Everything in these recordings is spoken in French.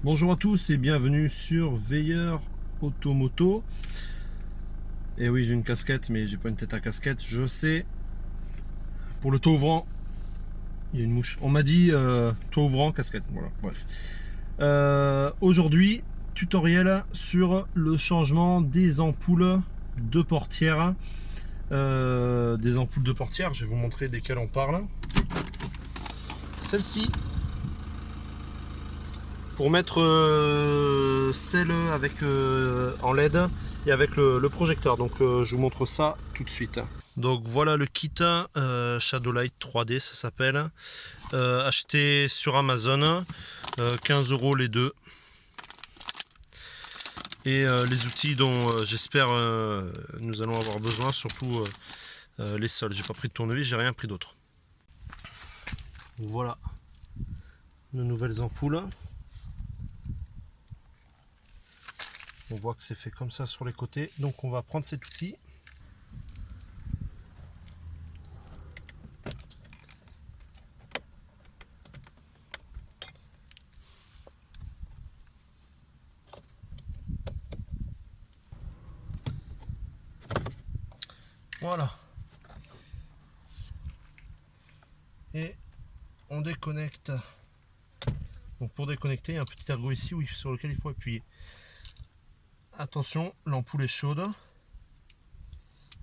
Bonjour à tous et bienvenue sur Veilleur Automoto. Et oui, j'ai une casquette, mais j'ai pas une tête à casquette, je sais. Pour le toit ouvrant, il y a une mouche. On m'a dit toit ouvrant, casquette. Voilà, bref. Aujourd'hui, tutoriel sur le changement des ampoules de portière. Des ampoules de portière, je vais vous montrer desquelles on parle. Celle-ci, pour mettre celle avec en LED et avec le projecteur. Donc je vous montre ça tout de suite. Donc voilà le kit Shadowlight 3D, ça s'appelle. Acheté sur Amazon, 15 € les deux. Et les outils dont j'espère nous allons avoir besoin, surtout les sols. J'ai pas pris de tournevis, j'ai rien pris d'autre. Voilà nos nouvelles ampoules. On voit que c'est fait comme ça sur les côtés. Donc on va prendre cet outil. Voilà. Et on déconnecte. Donc pour déconnecter, il y a un petit ergot ici sur lequel il faut appuyer. Attention, l'ampoule est chaude.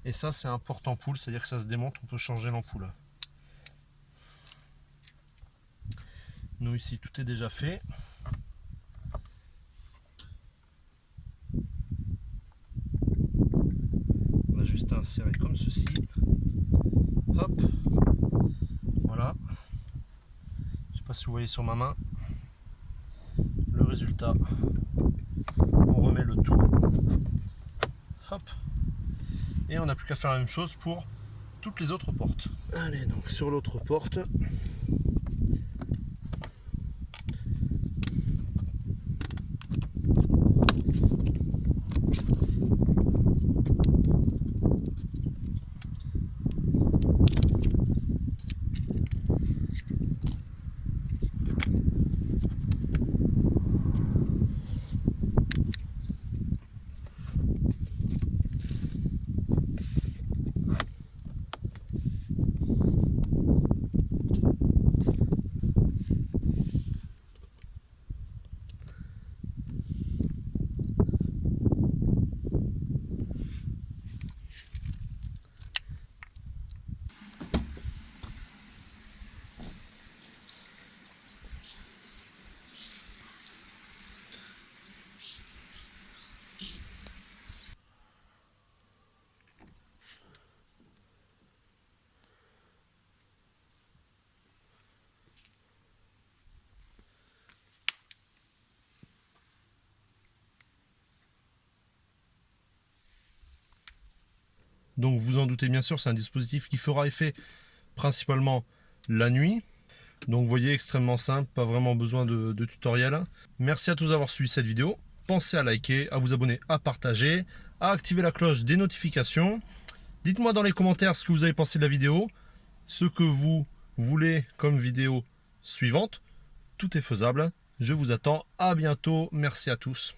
Et ça, c'est un porte-ampoule, c'est-à-dire que ça se démonte, on peut changer l'ampoule. Nous ici, tout est déjà fait. On a juste à insérer comme ceci. Hop. Voilà. Je ne sais pas si vous voyez sur ma main. Le résultat. On remet le tout. Hop. Et on n'a plus qu'à faire la même chose pour toutes les autres portes. Allez, donc sur l'autre porte. Donc vous en doutez bien sûr, c'est un dispositif qui fera effet principalement la nuit. Donc vous voyez, extrêmement simple, pas vraiment besoin de tutoriel. Merci à tous d'avoir suivi cette vidéo. Pensez à liker, à vous abonner, à partager, à activer la cloche des notifications. Dites-moi dans les commentaires ce que vous avez pensé de la vidéo, ce que vous voulez comme vidéo suivante. Tout est faisable. Je vous attends. À bientôt. Merci à tous.